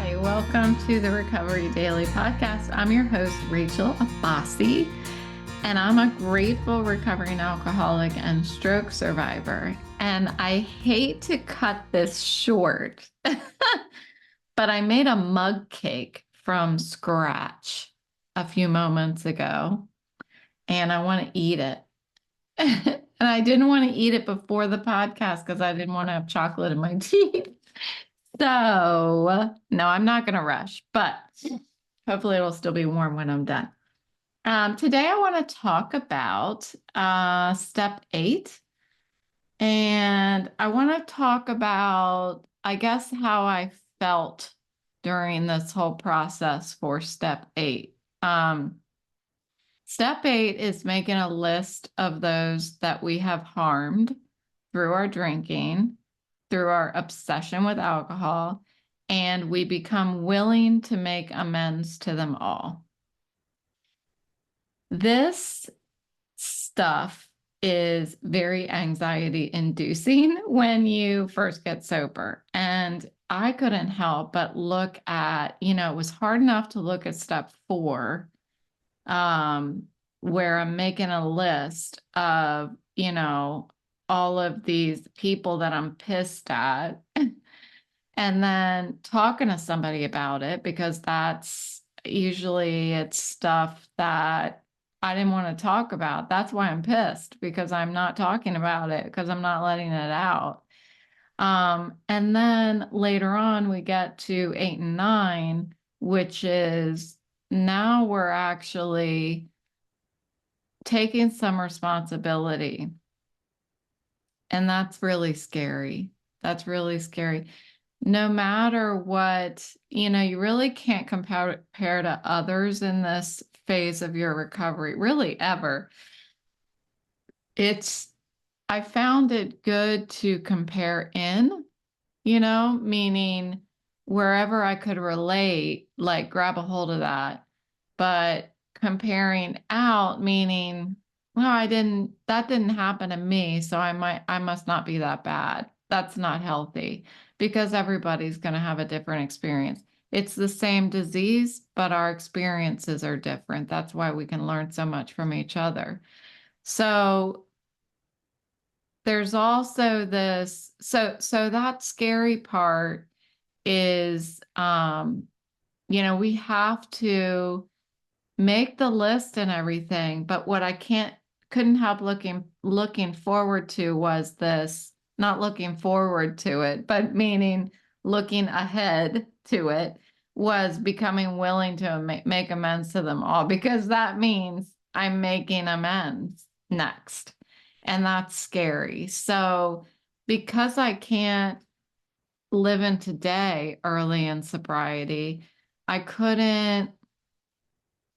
Hi, welcome to the Recovery Daily Podcast. I'm your host, Rachel Abbasi, and I'm a grateful recovering alcoholic and stroke survivor. And I hate to cut this short, but I made a mug cake from scratch a few moments ago, and I want to eat it. And I didn't want to eat it before the podcast because I didn't want to have chocolate in my teeth. So, no, I'm not going to rush, but hopefully it'll still be warm when I'm done. Today I want to talk about step 8. And I want to talk about, I guess, how I felt during this whole process for step 8. Step 8 is making a list of those that we have harmed through our drinking, through our obsession with alcohol, and we become willing to make amends to them all. This stuff is very anxiety inducing when you first get sober. And I couldn't help but look at, it was hard enough to look at step 4, where I'm making a list of, all of these people that I'm pissed at, and then talking to somebody about it, because that's usually it's stuff that I didn't want to talk about. That's why I'm pissed, because I'm not talking about it, because I'm not letting it out. And then later on, we get to 8 and 9, which is now we're actually taking some responsibility. And that's really scary. That's really scary. No matter what, you really can't compare to others in this phase of your recovery, really ever. I found it good to compare in, meaning wherever I could relate, like grab a hold of that. But comparing out, meaning, well, that didn't happen to me, so I must not be that bad. That's not healthy, because everybody's going to have a different experience. It's the same disease, but our experiences are different. That's why we can learn so much from each other. So there's also this, so that scary part is, we have to make the list and everything, but what I couldn't help looking forward to was this, not looking forward to it, but meaning looking ahead to it, was becoming willing to make amends to them all, because that means I'm making amends next. And that's scary. So because I can't live in today early in sobriety, I couldn't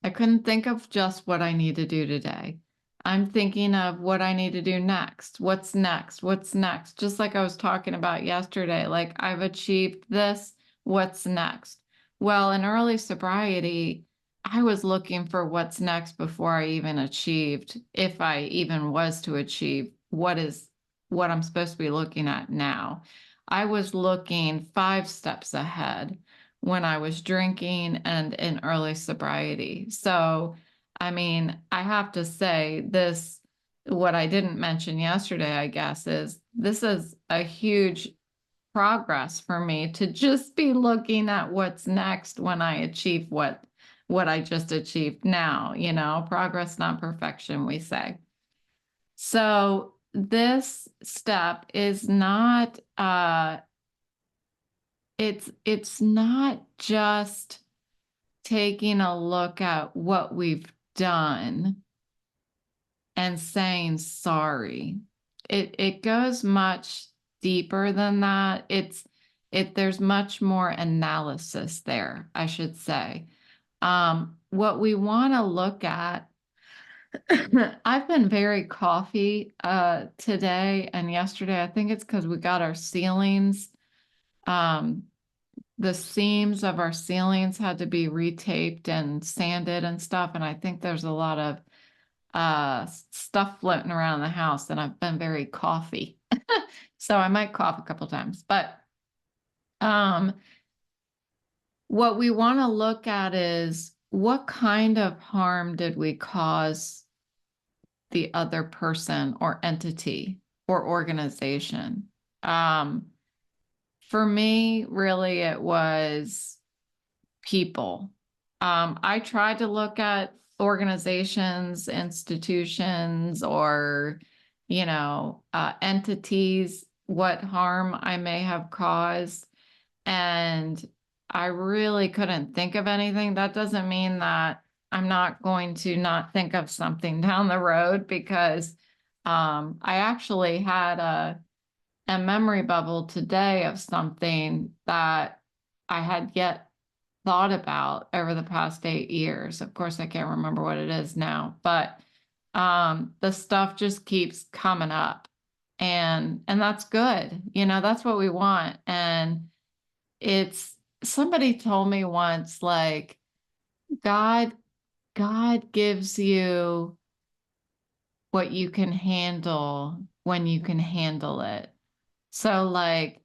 think of just what I need to do today. I'm thinking of what I need to do next. What's next? What's next? Just like I was talking about yesterday, like I've achieved this. What's next? Well, in early sobriety, I was looking for what's next before I even achieved, if I even was to achieve what I'm supposed to be looking at now. I was looking 5 steps ahead when I was drinking and in early sobriety. So, I mean, I have to say this, what I didn't mention yesterday, I guess, is this is a huge progress for me to just be looking at what's next when I achieve what I just achieved now, progress, not perfection, we say. So this step is not, it's not just taking a look at what we've done and saying sorry. It goes much deeper than that. There's much more analysis there, I should say. What we want to look at, I've been very coffee today and yesterday. I think it's because we got our ceilings. The seams of our ceilings had to be retaped and sanded and stuff. And I think there's a lot of stuff floating around the house, and I've been very coffee. So I might cough a couple times, but what we want to look at is what kind of harm did we cause the other person or entity or organization? Um, for me, really, it was people. I tried to look at organizations, institutions, or, entities, what harm I may have caused. And I really couldn't think of anything. That doesn't mean that I'm not going to not think of something down the road, because I actually had a memory bubble today of something that I had yet thought about over the past 8 years. Of course, I can't remember what it is now, but the stuff just keeps coming up, and that's good. That's what we want. And it's somebody told me once, like, God, God gives you what you can handle when you can handle it. So, like,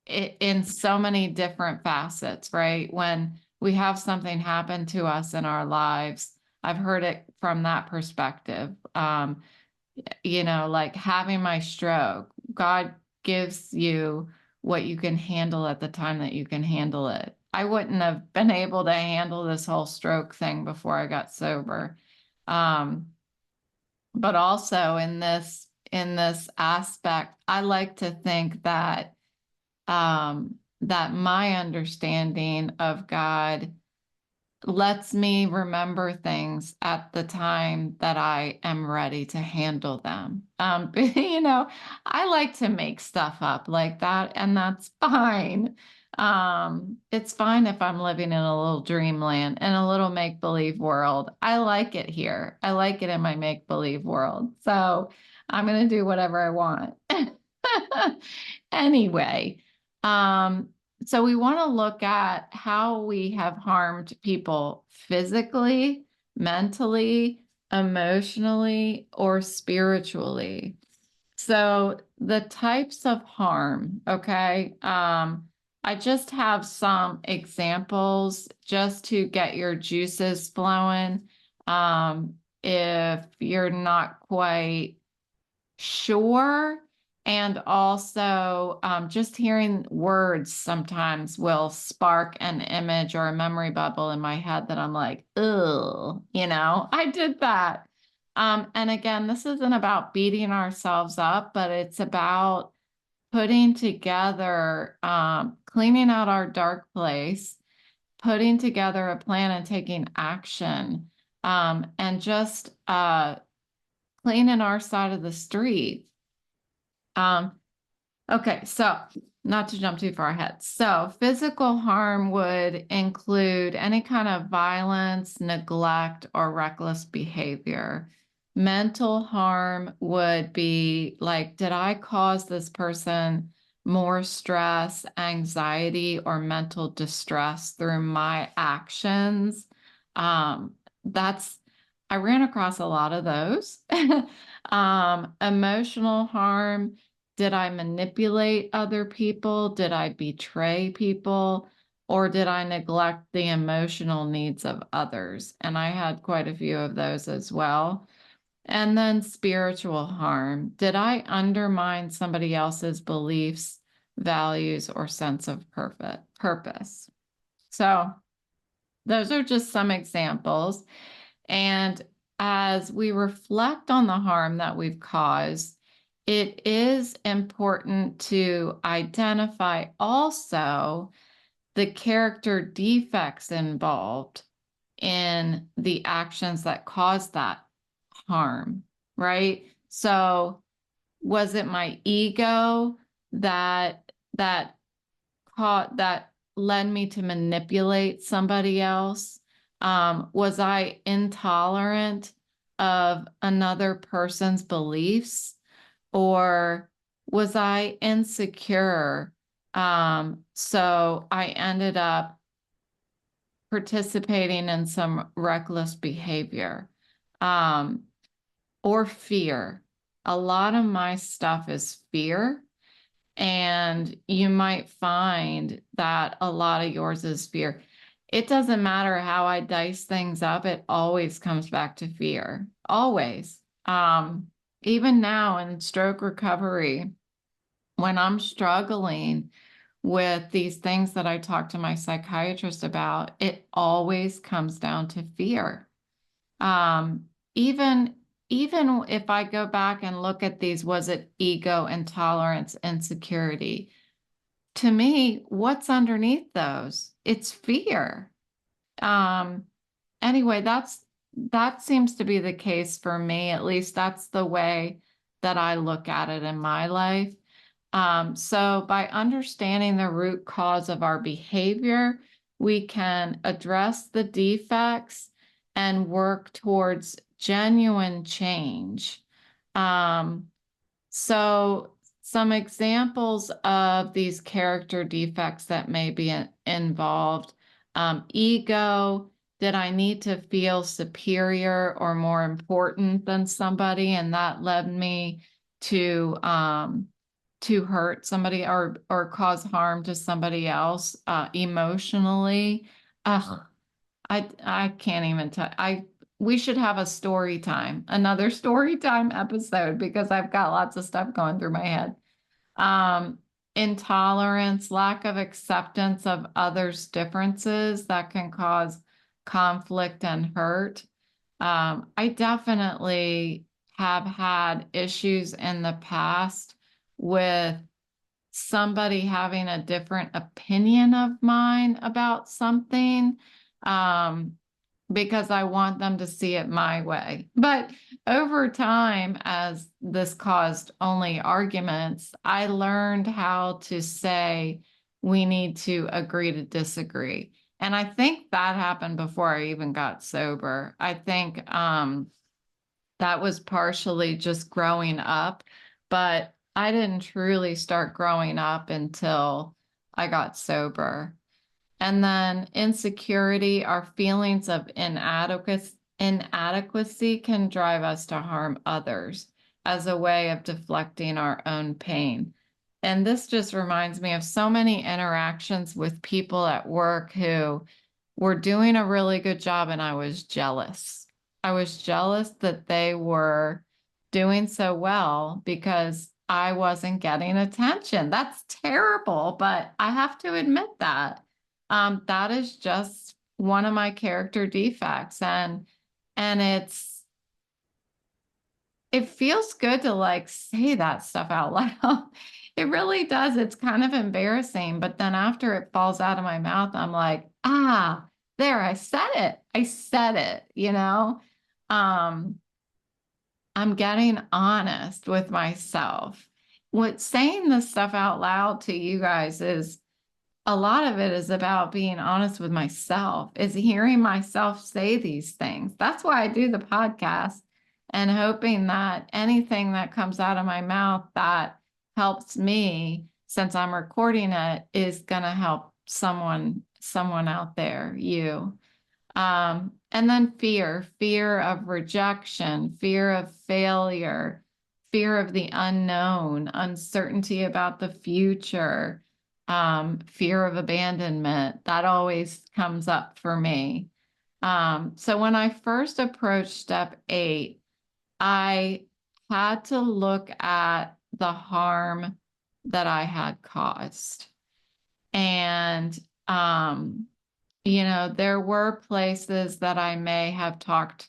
in so many different facets, right? When we have something happen to us in our lives, I've heard it from that perspective. Like having my stroke, God gives you what you can handle at the time that you can handle it. I wouldn't have been able to handle this whole stroke thing before I got sober. Um, but also in this aspect, I like to think that my understanding of God lets me remember things at the time that I am ready to handle them. I like to make stuff up like that, and that's fine. It's fine if I'm living in a little dreamland, in a little make-believe world. I like it here. I like it in my make-believe world. So I'm going to do whatever I want. Anyway, so we want to look at how we have harmed people physically, mentally, emotionally, or spiritually. So the types of harm, okay? I just have some examples just to get your juices flowing. If you're not quite sure. And also, just hearing words sometimes will spark an image or a memory bubble in my head that I'm like, ugh, I did that. And again, this isn't about beating ourselves up, but it's about putting together, cleaning out our dark place, putting together a plan and taking action, and just cleaning our side of the street. Okay, so not to jump too far ahead. So physical harm would include any kind of violence, neglect, or reckless behavior. Mental harm would be like, did I cause this person more stress, anxiety, or mental distress through my actions? That's I ran across a lot of those. Emotional harm. Did I manipulate other people? Did I betray people? Or did I neglect the emotional needs of others? And I had quite a few of those as well. And then spiritual harm. Did I undermine somebody else's beliefs, values, or sense of purpose? So those are just some examples. And as we reflect on the harm that we've caused, it is important to identify also the character defects involved in the actions that caused that harm, right? So was it my ego that that led me to manipulate somebody else? Was I intolerant of another person's beliefs? Or was I insecure? So I ended up participating in some reckless behavior, or fear. A lot of my stuff is fear. And you might find that a lot of yours is fear. It doesn't matter how I dice things up, it always comes back to fear. Always. Even now in stroke recovery, when I'm struggling with these things that I talk to my psychiatrist about, it always comes down to fear. Um, even even if I go back and look at these, was it ego, intolerance, insecurity? To me, what's underneath those? It's fear. Um, anyway, that seems to be the case for me. At least that's the way that I look at it in my life. So by understanding the root cause of our behavior, we can address the defects and work towards genuine change. Um, so some examples of these character defects that may be involved. Ego, did I need to feel superior or more important than somebody? And that led me to hurt somebody or cause harm to somebody else emotionally. Ugh, I can't even tell. We should have a story time, another story time episode because I've got lots of stuff going through my head. Um, Intolerance, lack of acceptance of others' differences that can cause conflict and hurt. I definitely have had issues in the past with somebody having a different opinion of mine about something, um, because I want them to see it my way. But over time, as this caused only arguments, I learned how to say we need to agree to disagree. And I think that happened before I even got sober. I think that was partially just growing up, but I didn't truly start growing up until I got sober. And then insecurity, our feelings of inadequacy can drive us to harm others as a way of deflecting our own pain. And this just reminds me of so many interactions with people at work who were doing a really good job, and I was jealous. I was jealous that they were doing so well because I wasn't getting attention. That's terrible, but I have to admit that. That is just one of my character defects, and it feels good to like say that stuff out loud. It really does. It's kind of embarrassing, but then after it falls out of my mouth, I'm like, there, I said it. I said it, you know? Um, I'm getting honest with myself. What saying this stuff out loud to you guys is a lot of it is about being honest with myself, is hearing myself say these things. That's why I do the podcast and hoping that anything that comes out of my mouth that helps me, since I'm recording it, is going to help someone out there, you. And then fear of rejection, fear of failure, fear of the unknown, uncertainty about the future, fear of abandonment. That always comes up for me. So when I first approached step 8, I had to look at the harm that I had caused. And there were places that I may have talked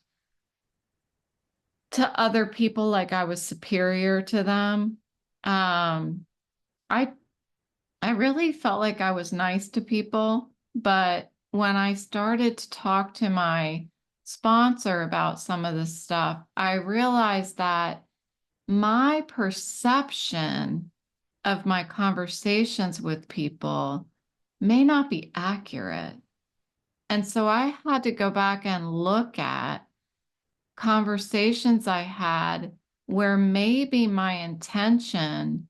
to other people like I was superior to them. Um, I I really felt like I was nice to people, but when I started to talk to my sponsor about some of this stuff, I realized that my perception of my conversations with people may not be accurate. And so I had to go back and look at conversations I had where maybe my intention,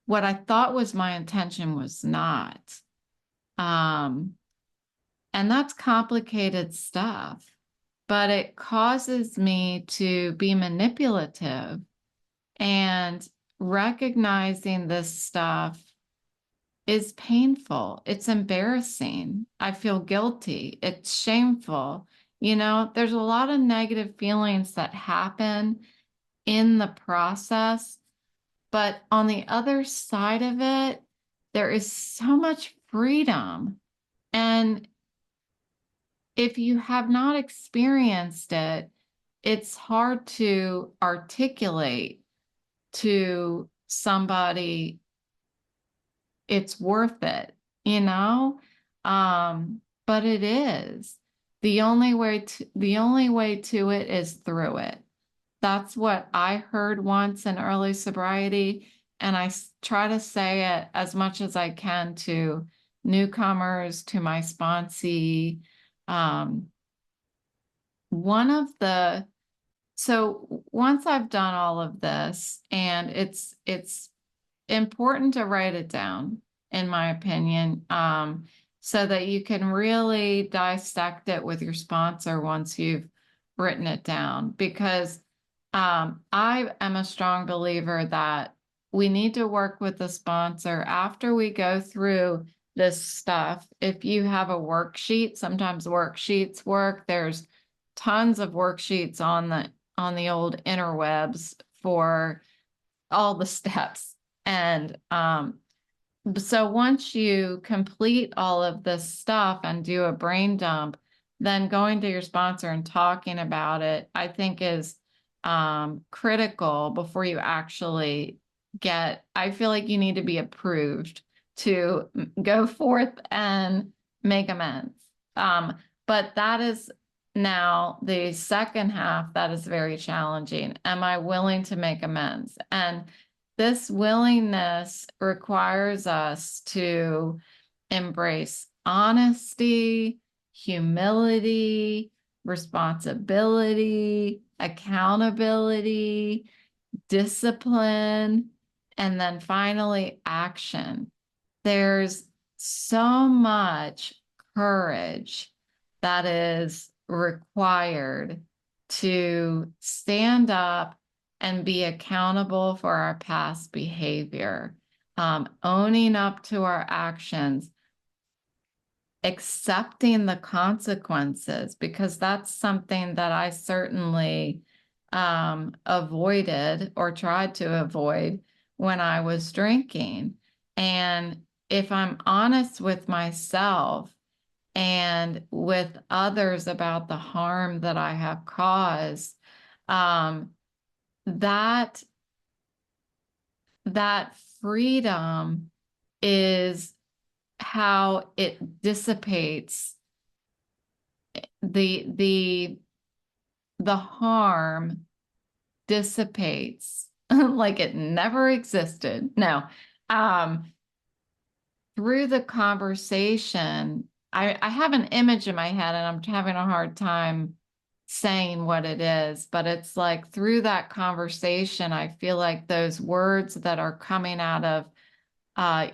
what I thought was my intention, was not. Um, and that's complicated stuff, but it causes me to be manipulative. And recognizing this stuff is painful. It's embarrassing. I feel guilty. It's shameful. There's a lot of negative feelings that happen in the process, but on the other side of it, there is so much freedom. And if you have not experienced it, it's hard to articulate to somebody it's worth it, you know? But it is. The only way to it is through it. That's what I heard once in early sobriety, and I try to say it as much as I can to newcomers, to my sponsee. Um, one of the so once I've done all of this, and it's important to write it down, in my opinion, so that you can really dissect it with your sponsor once you've written it down. Because I am a strong believer that we need to work with the sponsor after we go through this stuff. If you have a worksheet, sometimes worksheets work. There's tons of worksheets on the old interwebs for all the steps. And so once you complete all of this stuff and do a brain dump, then going to your sponsor and talking about it, I think is critical before you actually I feel like you need to be approved to go forth and make amends. But that is now the second half that is very challenging. Am I willing to make amends? And this willingness requires us to embrace honesty, humility, responsibility, accountability, discipline, and then finally action. There's so much courage that is required to stand up and be accountable for our past behavior, owning up to our actions, accepting the consequences, because that's something that I certainly avoided or tried to avoid when I was drinking. And if I'm honest with myself and with others about the harm that I have caused, that freedom is how it dissipates the harm dissipates like it never existed. No, through the conversation, I have an image in my head and I'm having a hard time saying what it is, but it's like through that conversation, I feel like those words that are coming out of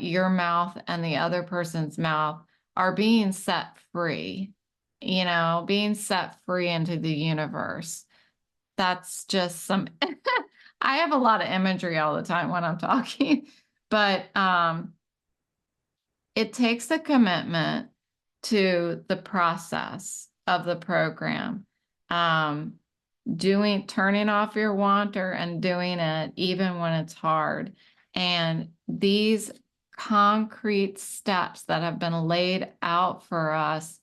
your mouth and the other person's mouth are being set free, being set free into the universe. That's just I have a lot of imagery all the time when I'm talking, but it takes a commitment to the process of the program. Turning off your wanter and doing it even when it's hard. And these concrete steps that have been laid out for us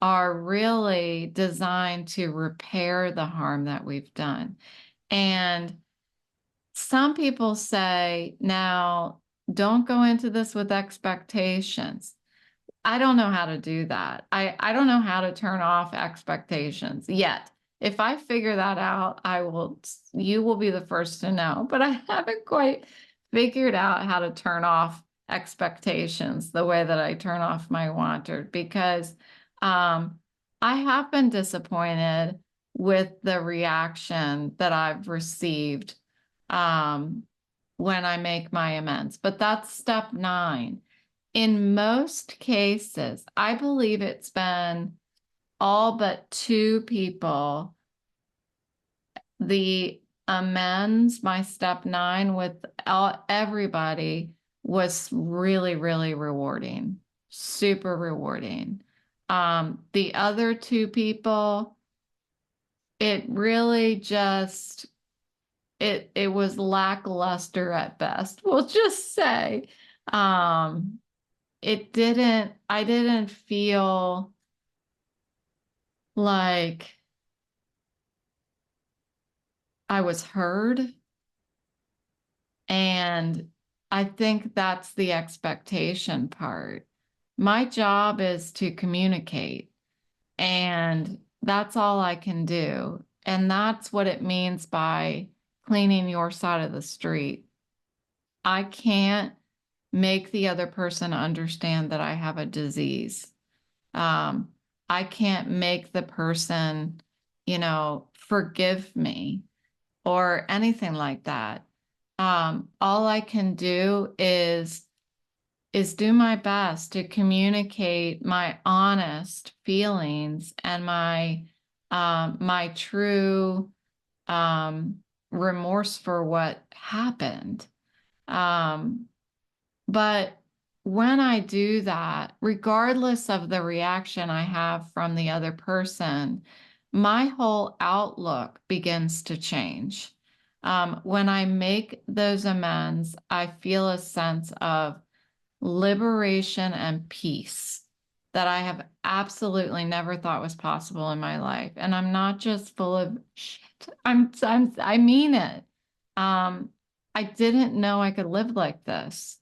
are really designed to repair the harm that we've done. And some people say, now, don't go into this with expectations. I don't know how to do that. I don't know how to turn off expectations yet. If I figure that out, you will be the first to know, but I haven't quite figured out how to turn off expectations the way that I turn off my wanter, because I have been disappointed with the reaction that I've received when I make my amends. But that's step 9. In most cases, I believe it's been all but 2 people. The amends, my step 9 with everybody was really, really rewarding, super rewarding. The other two people, it really just, it was lackluster at best, we'll just say. I didn't feel like I was heard. And I think that's the expectation part. My job is to communicate, and that's all I can do. And that's what it means by cleaning your side of the street. I can't make the other person understand that I have a disease. Um, I can't make the person, forgive me or anything like that. All I can do is do my best to communicate my honest feelings and my true um, remorse for what happened. Um, but when I do that, regardless of the reaction I have from the other person, my whole outlook begins to change. When I make those amends, I feel a sense of liberation and peace that I have absolutely never thought was possible in my life. And I'm not just full of shit. I mean it. Um, I didn't know I could live like this.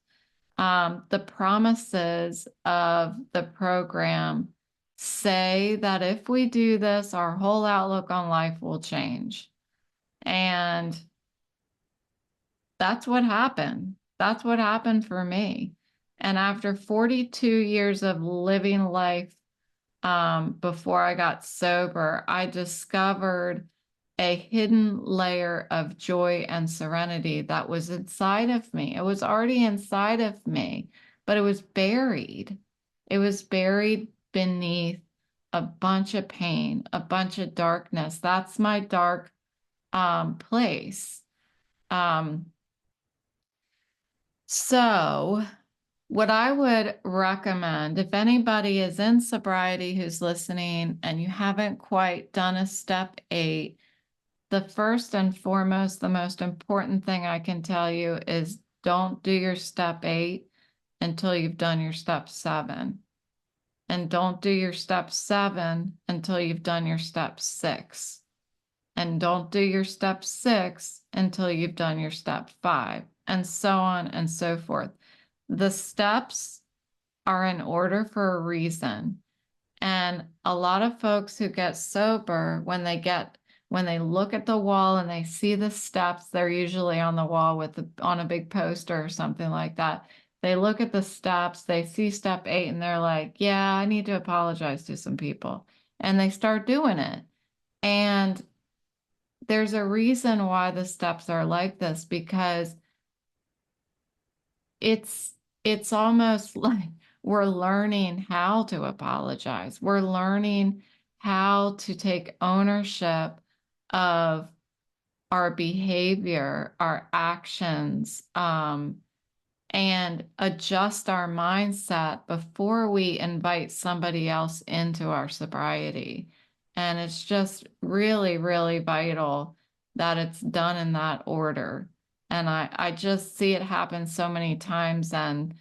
The promises of the program say that if we do this, our whole outlook on life will change. And that's what happened. That's what happened for me. And after 42 years of living life, before I got sober, I discovered a hidden layer of joy and serenity that was inside of me. It was already inside of me, but it was buried. It was buried beneath a bunch of pain, a bunch of darkness. That's my dark place. Um, so what I would recommend, if anybody is in sobriety who's listening and you haven't quite done a step 8, the first and foremost, the most important thing I can tell you is don't do your step 8 until you've done your step 7. And don't do your step 7 until you've done your step 6. And don't do your step 6 until you've done your step 5, and so on and so forth. The steps are in order for a reason. And a lot of folks who get sober, when they look at the wall and they see the steps, they're usually on the wall on a big poster or something like that. They look at the steps, they see step 8, and they're like, yeah, I need to apologize to some people. And they start doing it. And there's a reason why the steps are like this, because it's almost like we're learning how to apologize. We're learning how to take ownership of our behavior, our actions, and adjust our mindset before we invite somebody else into our sobriety. And it's just really, really vital that it's done in that order. And I just see it happen so many times. And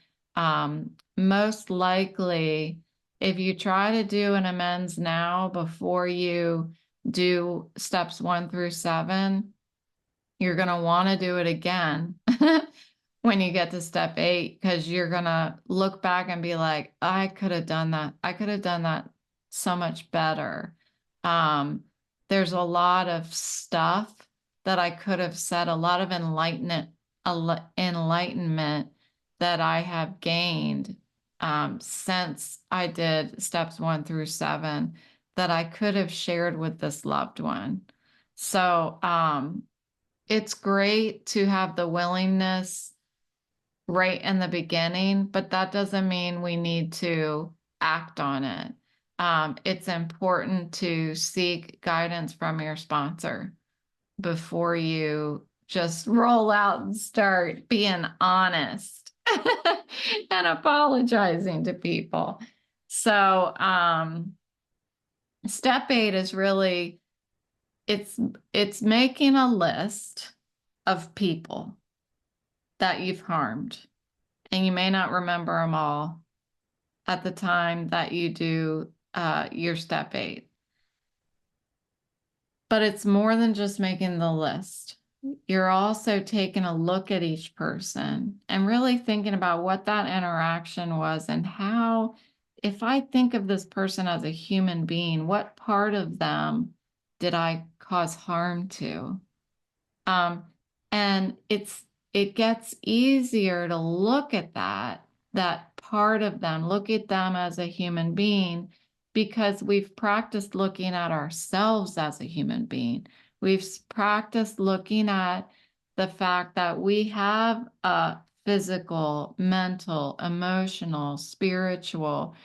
most likely, if you try to do an amends now before you do steps 1 through 7, you're going to want to do it again when you get to step 8, because you're going to look back and be like, I could have done that. I could have done that so much better. There's a lot of stuff that I could have said, a lot of enlightenment that I have gained since I did steps 1 through 7 that I could have shared with this loved one. So it's great to have the willingness right in the beginning, but that doesn't mean we need to act on it. It's important to seek guidance from your sponsor, before you just roll out and start being honest and apologizing to people. So, step 8 is really, it's making a list of people that you've harmed, and you may not remember them all at the time that you do your step 8. But it's more than just making the list. You're also taking a look at each person and really thinking about what that interaction was and how, if I think of this person as a human being, what part of them did I cause harm to? And it gets easier to look at that part of them, look at them as a human being, because we've practiced looking at ourselves as a human being. We've practiced looking at the fact that we have a physical, mental, emotional, spiritual.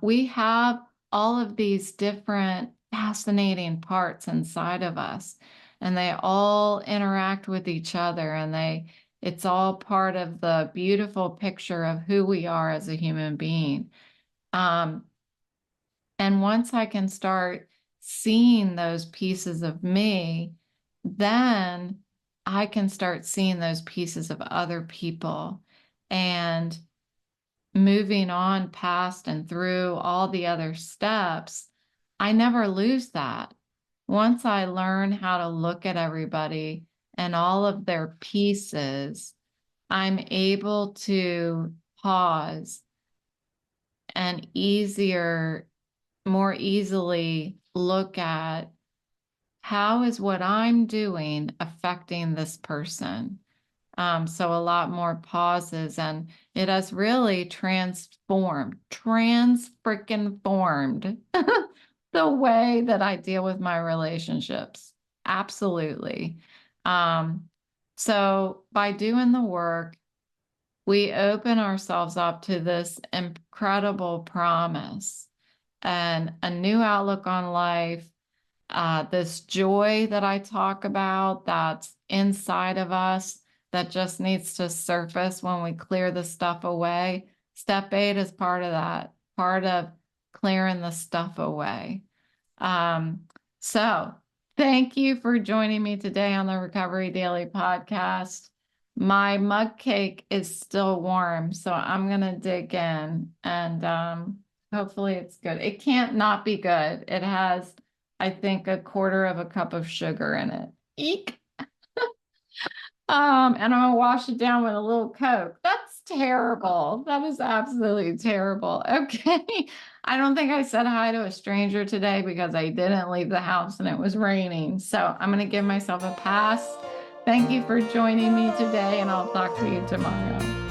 We have all of these different fascinating parts inside of us, and they all interact with each other, and it's all part of the beautiful picture of who we are as a human being. And once I can start seeing those pieces of me, then I can start seeing those pieces of other people and moving on past and through all the other steps. I never lose that. Once I learn how to look at everybody and all of their pieces, I'm able to pause and more easily look at, how is what I'm doing affecting this person? So a lot more pauses, and it has really trans-freaking-formed the way that I deal with my relationships. Absolutely. So by doing the work, we open ourselves up to this incredible promise and a new outlook on life. This joy that I talk about that's inside of us that just needs to surface when we clear the stuff away. Step 8 is part of that, part of clearing the stuff away. So thank you for joining me today on the Recovery Daily podcast. My mug cake is still warm, so I'm going to dig in, and hopefully it's good. It can't not be good. It has, I think, 1/4 cup of sugar in it. Eek. And I'm gonna wash it down with a little Coke. That's terrible. That is absolutely terrible. Okay. I don't think I said hi to a stranger today because I didn't leave the house and it was raining. So I'm gonna give myself a pass. Thank you for joining me today, and I'll talk to you tomorrow.